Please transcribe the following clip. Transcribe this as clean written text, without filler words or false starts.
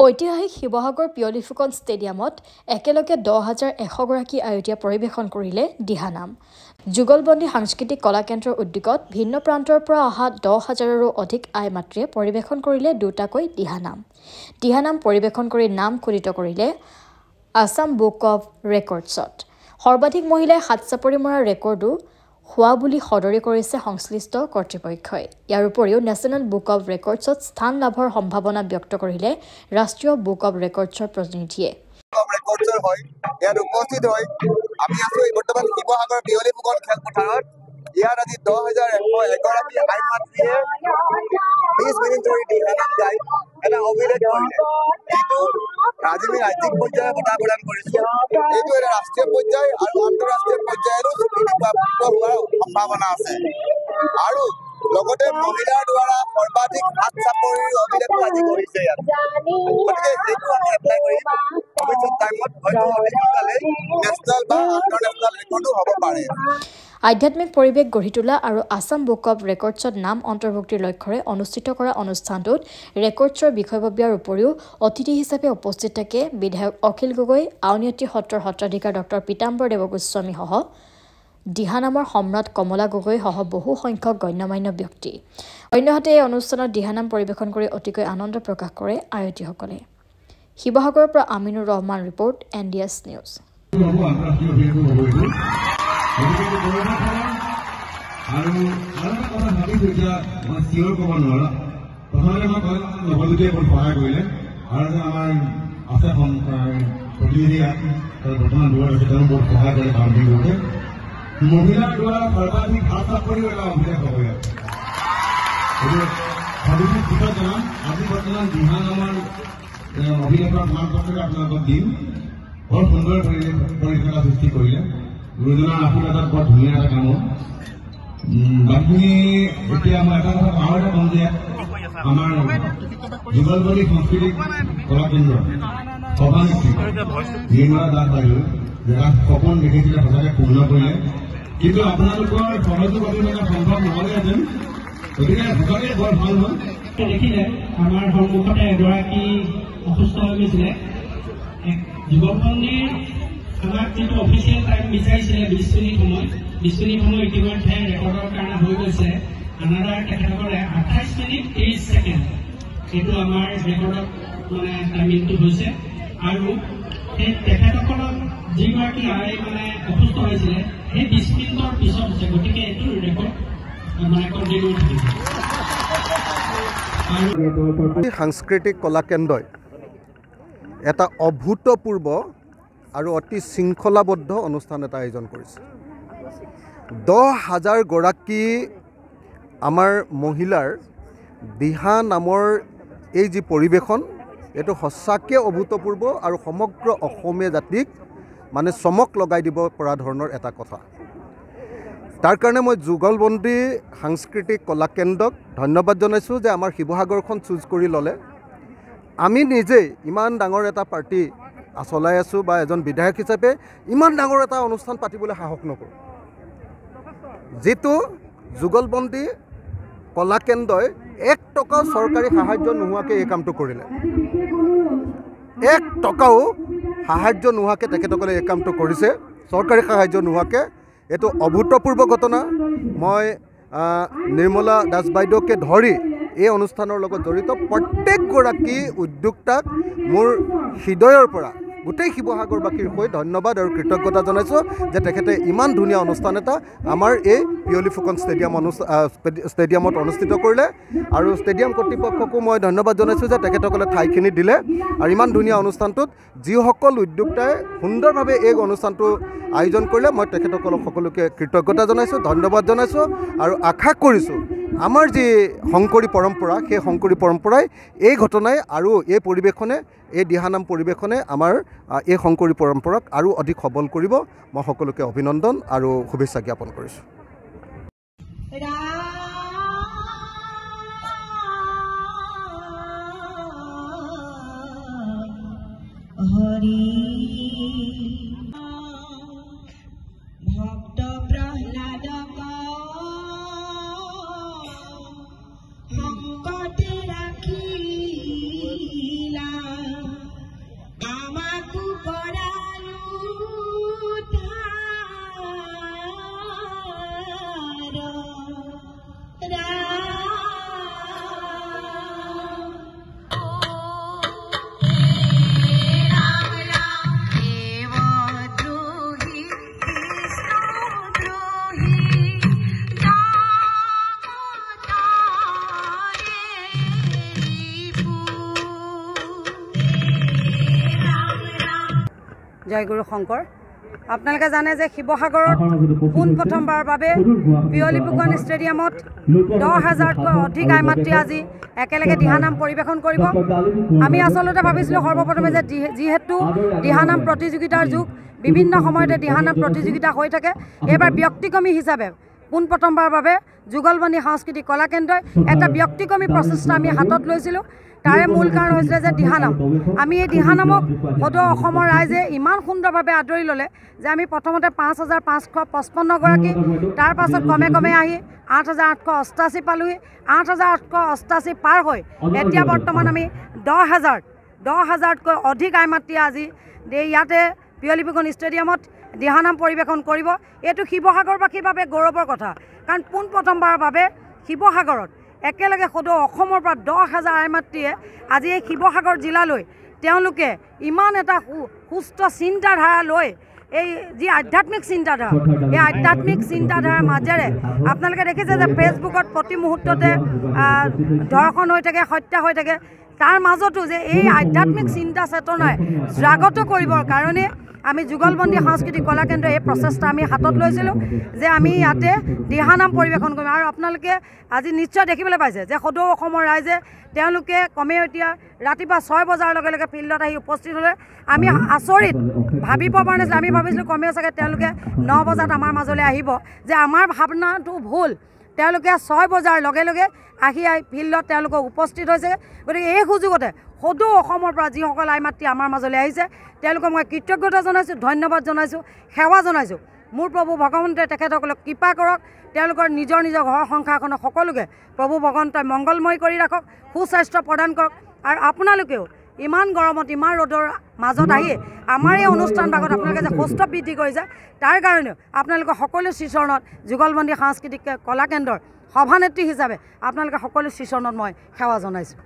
ঐতিহাসিক শিৱসাগৰ পিয়লি ফুকন ষ্টেডিয়ামত একেলগে 10,100 গৰাকী আয়তীয়া পৰিৱেশন কৰিলে দিহানাম। যুগলবন্দী সাংস্কৃতিক কলা কেন্দ্ৰৰ উদ্যোগত ভিন্ন প্ৰান্তৰ পৰা অহা 10,000ৰো অধিক আই মাতৃয়ে পৰিৱেশন কৰিলে দুটাকৈ দিহানাম। দিহানাম পৰিৱেশন কৰি নাম খোদিত কৰিলে আছাম বুক অৱ ৰেকৰ্ডছত। সৰ্বাধিক মহিলাই হাত চাপৰি মৰাৰ ৰেকৰ্ডো হোৱা বুলি সদৰি কৰিছে সংশ্লিষ্ট কৰ্তৃপক্ষই। ইয়াৰ উপৰিও নেশ্যনেল বুক অৱ ৰেকৰ্ডছত স্থান লাভৰ সম্ভাৱনা ব্যক্ত কৰিলে ৰাষ্ট্ৰীয় বুক অৱ ৰেকৰ্ডছৰ প্ৰতিনিধিয়ে। ইয়াত উপস্থিত হয় আমি আছো বৰ্তমান শিৱসাগৰ পিয়লি ফুকন খেলপথাৰত। ইয়াত আজি 10,100 এগৰাকী আই মাতৃয়ে 20 মিনিট ধৰি দিহানাম গাই এটা অভিলেখ কৰিলে, যিটো আজি আমি ৰাজ্যিক পৰ্যায়ৰ বঁটা প্ৰদান কৰিছো। এইটো এটা ৰাষ্ট্ৰীয় পৰ্যায় আৰু আন্তঃৰাষ্ট্ৰীয় পৰ্যায়তো স্বীকৃতিপ্ৰাপ্ত হোৱাৰ সম্ভাৱনা আছে। আৰু লগতে মহিলাৰ দ্বাৰা সৰ্বাধিক হাত চাপৰিৰ অভিলেখো আজি কৰিছে ইয়াত। গতিকে এইটো আমি এপ্লাই কৰিম ভৱিষ্যত টাইমত হয়তো অতি সোনকালে নেশ্যনেল বা ইণ্টাৰনেশ্যনেল ৰেকৰ্ডো হ'ব পাৰে। আধ্যাত্মিক পৰিৱেশ গঢ়ি তোলা আৰু আছাম বুক অৱ ৰেকৰ্ডছত নাম অন্তৰ্ভুক্তিৰ লক্ষ্যৰে অনুষ্ঠিত কৰা অনুষ্ঠানটোত ৰেকৰ্ডছৰ বিষয়ববীয়াৰ উপৰিও অতিথি হিচাপে উপস্থিত থাকে বিধায়ক অখিল গগৈ, আউনীআটী সত্ৰৰ সত্ৰাধিকাৰ ডক্টৰ পীতাম্বৰ দেৱগোস্বামীসহ দিহানামৰ সম্ৰাট কমলা গগৈ সহ বহু সংখ্যক গণ্যমান্য ব্যক্তি। অন্যহাতে এই অনুষ্ঠানত দিহানাম পৰিৱেশন কৰি অতিকৈ আনন্দ প্ৰকাশ কৰে আয়তীসকলে। শিৱসাগৰৰ পৰা Aminur Rahman report, NDS news. মহিলাৰ দ্বাৰা সৰ্বাধিক হাত চাপৰিও এটা অভিলেখ হ'ব ইয়াত। ভাবিছোঁ পিছত জনাম। আজি বৰ্তমান দিহানামৰ অভিলেখৰ প্ৰমাণপত্ৰ আপোনালোকক দিম। বৰ সুন্দৰ পৰিৱেশ সৃষ্টি কৰিলে। গুৰুজনাৰ আশীৰ্বাদত বৰ ধুনীয়া এটা কাম হ'ল। বাকী এতিয়া মই এটা কথা আৰু এটা কম যে আমাৰ যুগলবন্দী সাংস্কৃতিক কলা কেন্দ্ৰ সভানেত্ৰী নিৰ্মলা দাস বাইদেউ এটা সপোন দেখিছিলে, সঁচাকৈ পূৰ্ণ কৰিলে। কিন্তু আপোনালোকৰ সহযোগত সম্ভৱ নহ'লেহেঁতেন। গতিকে সঁচাকৈ বৰ ভাল হ'ল। দেখিলে আমাৰ সন্মুখতে এগৰাকী অসুস্থ হৈ গৈছিলে। যুগলবন্দীৰ আমাক যিটো অফিচিয়েল টাইম বিচাৰিছিলে 20 মিনিট সময়, 20 মিনিট সময় ইতিমধ্যে ৰেকৰ্ডৰ কাৰণে হৈ গৈছে। আনাদাৰ তেখেতসকলে 28 মিনিট 30 ছেকেণ্ড এইটো আমাৰ ৰেকৰ্ডত মানে টাইমিংটো হৈছে। আৰু সেই তেখেতসকলক যিগৰাকী আই মানে অসুস্থ হৈছিলে সেই 20 মিনিটৰ পিছত হৈছে। গতিকে এইটো ৰেকৰ্ড মানে কণ্টিনিউ থাকিব। সাংস্কৃতিক কলা কেন্দ্ৰই এটা অভূতপূৰ্ব আৰু অতি শৃংখলাবদ্ধ অনুষ্ঠান এটা আয়োজন কৰিছে। 10,000 গৰাকী আমাৰ মহিলাৰ দিহানামৰ এই যি পৰিৱেশন, এইটো সঁচাকৈ অভূতপূৰ্ব আৰু সমগ্ৰ অসমীয়া জাতিক মানে চমক লগাই দিব পৰা ধৰণৰ এটা কথা। তাৰ কাৰণে মই যুগলবন্দী সাংস্কৃতিক কলা কেন্দ্ৰক ধন্যবাদ জনাইছোঁ যে আমাৰ শিৱসাগৰখন চুজ কৰি ল'লে। আমি নিজেই ইমান ডাঙৰ এটা পাৰ্টি চলাই আছোঁ বা এজন বিধায়ক হিচাপে ইমান ডাঙৰ এটা অনুষ্ঠান পাতিবলৈ সাহস নকৰোঁ। যিটো যুগলবন্দী কলা কেন্দ্ৰই 1 টকাও চৰকাৰী সাহায্য নোহোৱাকৈ এই কামটো কৰিলে। 1 টকাও সাহায্য নোহোৱাকৈ তেখেতসকলে এই কামটো কৰিছে, চৰকাৰী সাহায্য নোহোৱাকৈ। এইটো অভূতপূৰ্ব ঘটনা। মই নিৰ্মলা দাস বাইদেউকে ধৰি এই অনুষ্ঠানৰ লগত জড়িত প্ৰত্যেকগৰাকী উদ্যোক্তাক মোৰ হৃদয়ৰ পৰা গোটেই শিৱসাগৰবাসীৰ হৈ ধন্যবাদ আৰু কৃতজ্ঞতা জনাইছোঁ যে তেখেতে ইমান ধুনীয়া অনুষ্ঠান এটা আমাৰ এই পিয়লি ফুকন ষ্টেডিয়ামত অনুষ্ঠিত কৰিলে। আৰু ষ্টেডিয়াম কৰ্তৃপক্ষকো মই ধন্যবাদ জনাইছোঁ যে তেখেতসকলে ঠাইখিনি দিলে। আৰু ইমান ধুনীয়া অনুষ্ঠানটোত যিসকল উদ্যোক্তাই সুন্দৰভাৱে এই অনুষ্ঠানটো আয়োজন কৰিলে মই তেখেতসকলক সকলোকে কৃতজ্ঞতা জনাইছোঁ, ধন্যবাদ জনাইছোঁ। আৰু আশা কৰিছোঁ আমাৰ যি শংকৰী পৰম্পৰা, সেই শংকৰী পৰম্পৰাই এই ঘটনাই আৰু এই পৰিৱেশনে, এই দিহানাম পৰিৱেশনে আমাৰ এই শংকৰী পৰম্পৰাক আৰু অধিক সবল কৰিব। মই সকলোকে অভিনন্দন আৰু শুভেচ্ছা জ্ঞাপন কৰিছোঁ। ভক্ত প্ৰহ্লাদ সংকটে ৰাখিলা জয়গুৰু শংকৰ আপোনালোকে জানে যে শিৱসাগৰত পোনপ্ৰথমবাৰৰ বাবে পিয়লি ফুকন ষ্টেডিয়ামত 10,000তকৈ অধিক আই মাতৃ আজি একেলগে দিহানাম পৰিৱেশন কৰিব আমি আচলতে ভাবিছিলোঁ সৰ্বপ্ৰথমে যে যিহেতু দিহানাম প্ৰতিযোগিতাৰ যুগ বিভিন্ন সময়তে দিহানাম প্ৰতিযোগিতা হৈ থাকে এইবাৰ ব্যক্তিক্ৰমী হিচাপে পোনপ্ৰথমবাৰৰ বাবে যুগলবন্দী সাংস্কৃতিক কলা কেন্দ্ৰই এটা ব্যক্তিক্ৰমী প্ৰচেষ্টা আমি হাতত লৈছিলোঁ তাৰে মূল কাৰণ হৈছিলে যে দিহানাম আমি এই দিহানামক সদৌ অসমৰ ৰাইজে ইমান সুন্দৰভাৱে আদৰি ল'লে যে আমি প্ৰথমতে 5,555 গৰাকী তাৰ পাছত কমে কমে আহি 8,888 পালোহি 8,888 পাৰ হৈ এতিয়া বৰ্তমান আমি 10,000তকৈ অধিক আই মাতৃ আজি ইয়াতে পিয়লি ফুকন ষ্টেডিয়ামত দিহানাম পৰিৱেশন কৰিব এইটো শিৱসাগৰবাসীৰ বাবে গৌৰৱৰ কথা কাৰণ পোনপ্ৰথমবাৰৰ বাবে শিৱসাগৰত একেলগে সদৌ অসমৰ পৰা 10,000 আই মাতৃয়ে আজি এই শিৱসাগৰ জিলালৈ তেওঁলোকে ইমান এটা সুস্থ চিন্তাধাৰা লৈ এই যি আধ্যাত্মিক চিন্তাধাৰা এই আধ্যাত্মিক চিন্তাধাৰাৰ মাজেৰে আপোনালোকে দেখিছে যে ফেচবুকত প্ৰতি মুহূৰ্ততে ধৰ্ষণ হৈ থাকে হত্যা হৈ থাকে তাৰ মাজতো যে এই আধ্যাত্মিক চিন্তা চেতনাই জাগ্ৰত কৰিবৰ কাৰণে আমি যুগলবন্দী সাংস্কৃতিক কলা কেন্দ্ৰ এই প্ৰচেষ্টা আমি হাতত লৈছিলোঁ যে আমি ইয়াতে দিহানাম পৰিৱেশন কৰিম আৰু আপোনালোকে আজি নিশ্চয় দেখিবলৈ পাইছে যে সদৌ অসমৰ ৰাইজে তেওঁলোকে কমেও এতিয়া ৰাতিপুৱা 6 বজাৰ লগে লগে ফিল্ডত আহি উপস্থিত হ'লে আমি আচৰিত ভাবিব পৰা নাছিলোঁ আমি ভাবিছিলোঁ কমেও চাগে তেওঁলোকে 9 বজাত আমাৰ মাজলৈ আহিব যে আমাৰ ভাৱনাটো ভুল তেওঁলোকে 6 বজাৰ লগে লগে আহি ফিল্ডত তেওঁলোকক উপস্থিত হৈছে গতিকে এই সুযোগতে সদৌ অসমৰ পৰা যিসকল আই মাতৃ আমাৰ মাজলৈ আহিছে তেওঁলোকক মই কৃতজ্ঞতা জনাইছোঁ ধন্যবাদ জনাইছোঁ সেৱা জনাইছোঁ মোৰ প্ৰভু ভগৱন্তই তেখেতসকলক কৃপা কৰক তেওঁলোকৰ নিজৰ ঘৰ সংসাৰখনক সকলোকে প্ৰভু ভগৱন্তই মংগলময় কৰি ৰাখক সুস্বাস্থ্য প্ৰদান কৰক আৰু আপোনালোকেও ইমান গৰমত ইমান ৰ'দৰ মাজত আহি আমাৰ এই অনুষ্ঠান ভাগত আপোনালোকে যে কষ্ট বৃদ্ধি কৰিছে তাৰ কাৰণেও আপোনালোকৰ সকলো শ্ৰীচৰণত যুগলবন্দী সাংস্কৃতিক কলা কেন্দ্ৰৰ সভানেত্ৰী হিচাপে আপোনালোকে সকলো শ্ৰীচৰণত মই সেৱা জনাইছোঁ